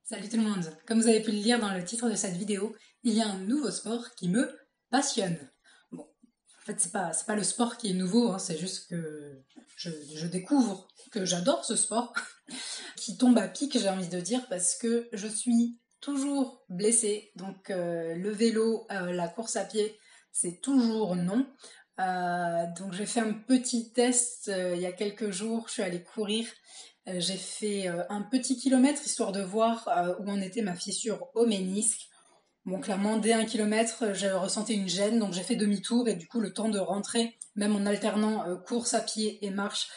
Salut tout le monde! Comme vous avez pu le lire dans le titre de cette vidéo, il y a un nouveau sport qui me passionne. Bon, en fait c'est pas le sport qui est nouveau, hein, c'est juste que je découvre que j'adore ce sport, qui tombe à pic j'ai envie de dire, parce que je suis toujours blessée, donc le vélo, la course à pied, c'est toujours non. Donc j'ai fait un petit test il y a quelques jours, je suis allée courir. J'ai fait un petit kilomètre histoire de voir où en était ma fissure au ménisque. Bon, clairement, dès 1 kilomètre, j'ai ressenti une gêne, donc j'ai fait demi-tour et du coup, le temps de rentrer, même en alternant course à pied et marche,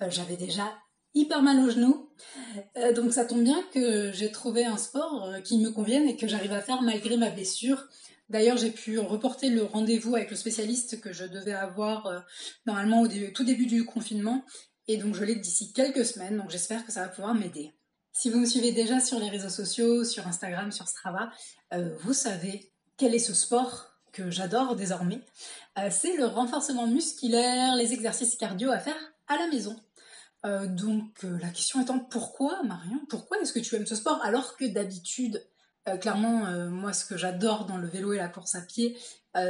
j'avais déjà hyper mal aux genoux. Donc ça tombe bien que j'ai trouvé un sport qui me convienne et que j'arrive à faire malgré ma blessure. D'ailleurs, j'ai pu reporter le rendez-vous avec le spécialiste que je devais avoir normalement au tout début du confinement. Et donc je l'ai d'ici quelques semaines, donc j'espère que ça va pouvoir m'aider. Si vous me suivez déjà sur les réseaux sociaux, sur Instagram, sur Strava, vous savez quel est ce sport que j'adore désormais. C'est le renforcement musculaire, les exercices cardio à faire à la maison. La question étant pourquoi, Marion, pourquoi est-ce que tu aimes ce sport alors que d'habitude, clairement, moi ce que j'adore dans le vélo et la course à pied,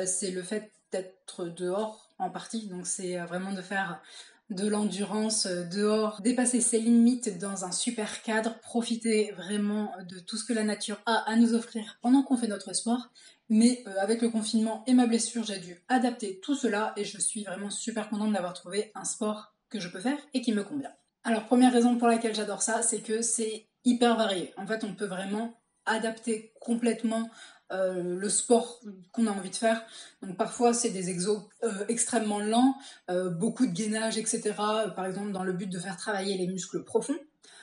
c'est le fait d'être dehors en partie, donc c'est vraiment de faire de l'endurance dehors, dépasser ses limites dans un super cadre, profiter vraiment de tout ce que la nature a à nous offrir pendant qu'on fait notre sport. Mais avec le confinement et ma blessure, j'ai dû adapter tout cela et je suis vraiment super contente d'avoir trouvé un sport que je peux faire et qui me convient. Alors, première raison pour laquelle j'adore ça, c'est que c'est hyper varié. En fait, on peut vraiment adapter complètement le sport qu'on a envie de faire. Donc parfois, c'est des exos extrêmement lents, beaucoup de gainage, etc. Par exemple, dans le but de faire travailler les muscles profonds.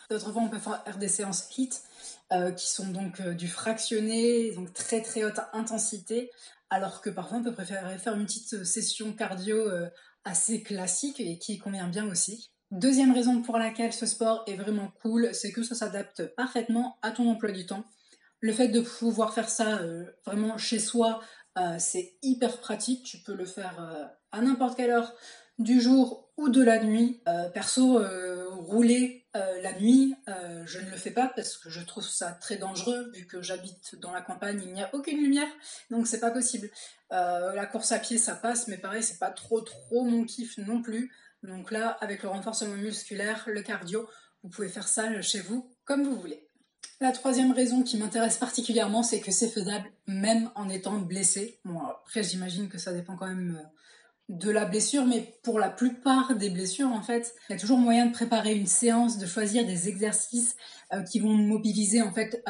D'autres fois, on peut faire des séances HIIT qui sont donc du fractionné, donc très très haute intensité, alors que parfois, on peut préférer faire une petite session cardio assez classique et qui convient bien aussi. Deuxième raison pour laquelle ce sport est vraiment cool, c'est que ça s'adapte parfaitement à ton emploi du temps. Le fait de pouvoir faire ça vraiment chez soi, c'est hyper pratique. Tu peux le faire à n'importe quelle heure du jour ou de la nuit. Perso, rouler la nuit, je ne le fais pas parce que je trouve ça très dangereux vu que j'habite dans la campagne, il n'y a aucune lumière, donc c'est pas possible. La course à pied, ça passe, mais pareil, c'est pas trop mon kiff non plus. Donc là, avec le renforcement musculaire, le cardio, vous pouvez faire ça chez vous comme vous voulez. La troisième raison qui m'intéresse particulièrement, c'est que c'est faisable même en étant blessé. Bon, après, j'imagine que ça dépend quand même de la blessure, mais pour la plupart des blessures, en fait, il y a toujours moyen de préparer une séance, de choisir des exercices qui vont mobiliser en fait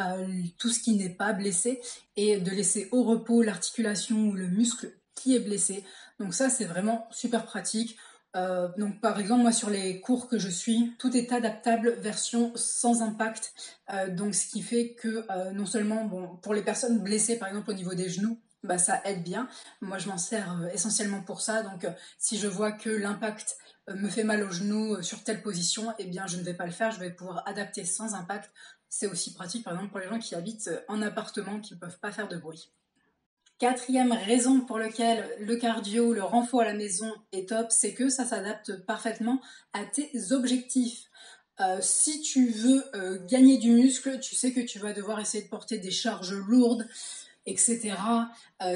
tout ce qui n'est pas blessé et de laisser au repos l'articulation ou le muscle qui est blessé. Donc ça, c'est vraiment super pratique. Donc par exemple moi sur les cours que je suis, tout est adaptable version sans impact, donc ce qui fait que non seulement bon, pour les personnes blessées par exemple au niveau des genoux, bah, ça aide bien. Moi je m'en sers essentiellement pour ça, donc si je vois que l'impact me fait mal aux genoux sur telle position, eh bien je ne vais pas le faire, je vais pouvoir adapter sans impact. C'est aussi pratique par exemple pour les gens qui habitent en appartement, qui ne peuvent pas faire de bruit. Quatrième raison pour laquelle le cardio, le renfort à la maison est top, c'est que ça s'adapte parfaitement à tes objectifs. Si tu veux gagner du muscle, tu sais que tu vas devoir essayer de porter des charges lourdes, etc.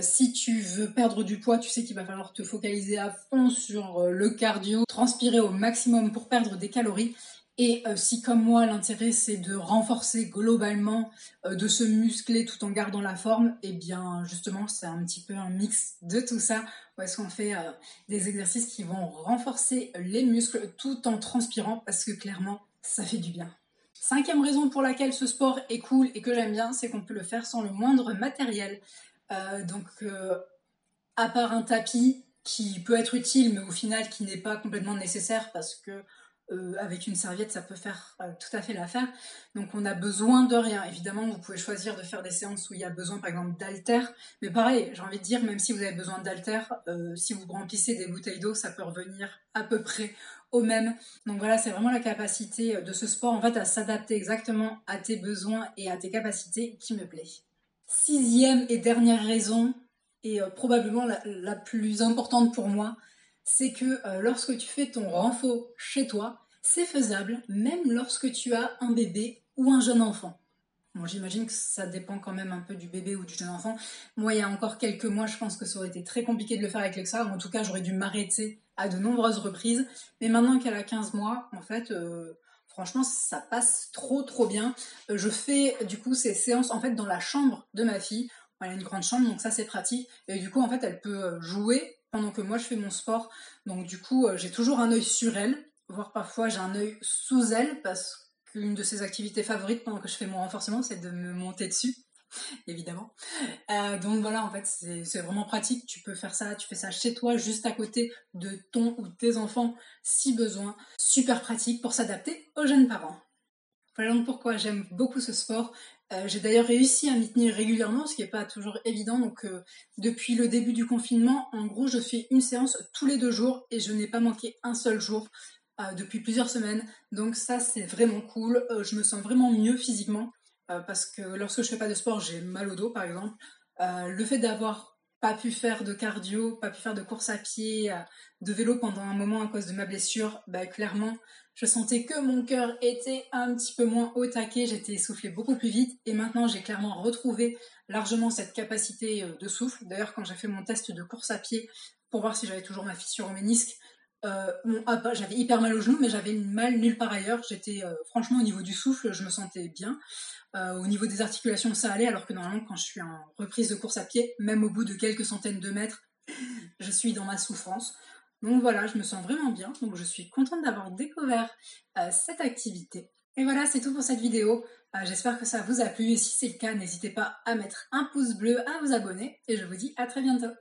Si tu veux perdre du poids, tu sais qu'il va falloir te focaliser à fond sur le cardio, transpirer au maximum pour perdre des calories. Et si comme moi l'intérêt c'est de renforcer globalement, de se muscler tout en gardant la forme, et bien justement c'est un petit peu un mix de tout ça, où est-ce qu'on fait des exercices qui vont renforcer les muscles tout en transpirant, parce que clairement ça fait du bien. Cinquième raison pour laquelle ce sport est cool et que j'aime bien, c'est qu'on peut le faire sans le moindre matériel. À part un tapis qui peut être utile, mais au final qui n'est pas complètement nécessaire parce que avec une serviette, ça peut faire tout à fait l'affaire. Donc on a besoin de rien. Évidemment, vous pouvez choisir de faire des séances où il y a besoin, par exemple, d'haltères. Mais pareil, j'ai envie de dire, même si vous avez besoin d'haltères, si vous remplissez des bouteilles d'eau, ça peut revenir à peu près au même. Donc voilà, c'est vraiment la capacité de ce sport, en fait, à s'adapter exactement à tes besoins et à tes capacités qui me plaît. Sixième et dernière raison, et probablement la plus importante pour moi, c'est que lorsque tu fais ton renfort chez toi, c'est faisable même lorsque tu as un bébé ou un jeune enfant. Bon, j'imagine que ça dépend quand même un peu du bébé ou du jeune enfant. Moi, il y a encore quelques mois, je pense que ça aurait été très compliqué de le faire avec Lexa, ou en tout cas, j'aurais dû m'arrêter à de nombreuses reprises. Mais maintenant qu'elle a 15 mois, en fait, franchement, ça passe trop bien. Je fais du coup ces séances en fait dans la chambre de ma fille. Elle a une grande chambre, donc ça c'est pratique. Et du coup, en fait, elle peut jouer pendant que moi je fais mon sport. Donc du coup, j'ai toujours un œil sur elle, voire parfois j'ai un œil sous elle parce qu'une de ses activités favorites pendant que je fais mon renforcement, c'est de me monter dessus, évidemment. Donc voilà, en fait, c'est vraiment pratique. Tu peux faire ça, tu fais ça chez toi, juste à côté de ton ou de tes enfants, si besoin. Super pratique pour s'adapter aux jeunes parents. Voilà donc pourquoi j'aime beaucoup ce sport. J'ai d'ailleurs réussi à m'y tenir régulièrement, ce qui n'est pas toujours évident. Donc depuis le début du confinement, en gros, je fais une séance tous les 2 jours et je n'ai pas manqué un seul jour depuis plusieurs semaines. Donc ça, c'est vraiment cool. Je me sens vraiment mieux physiquement parce que lorsque je fais pas de sport, j'ai mal au dos, par exemple. Le fait d'avoir pas pu faire de cardio, pas pu faire de course à pied, de vélo pendant un moment à cause de ma blessure, bah, clairement, je sentais que mon cœur était un petit peu moins au taquet, j'étais essoufflée beaucoup plus vite et maintenant j'ai clairement retrouvé largement cette capacité de souffle. D'ailleurs, quand j'ai fait mon test de course à pied pour voir si j'avais toujours ma fissure au ménisque, j'avais hyper mal au genou, mais j'avais mal nulle part ailleurs. J'étais franchement au niveau du souffle, je me sentais bien. Au niveau des articulations, ça allait, alors que normalement, quand je suis en reprise de course à pied, même au bout de quelques centaines de mètres, je suis dans ma souffrance. Donc voilà, je me sens vraiment bien. Donc je suis contente d'avoir découvert cette activité. Et voilà, c'est tout pour cette vidéo. J'espère que ça vous a plu. Et si c'est le cas, n'hésitez pas à mettre un pouce bleu, à vous abonner. Et je vous dis à très bientôt.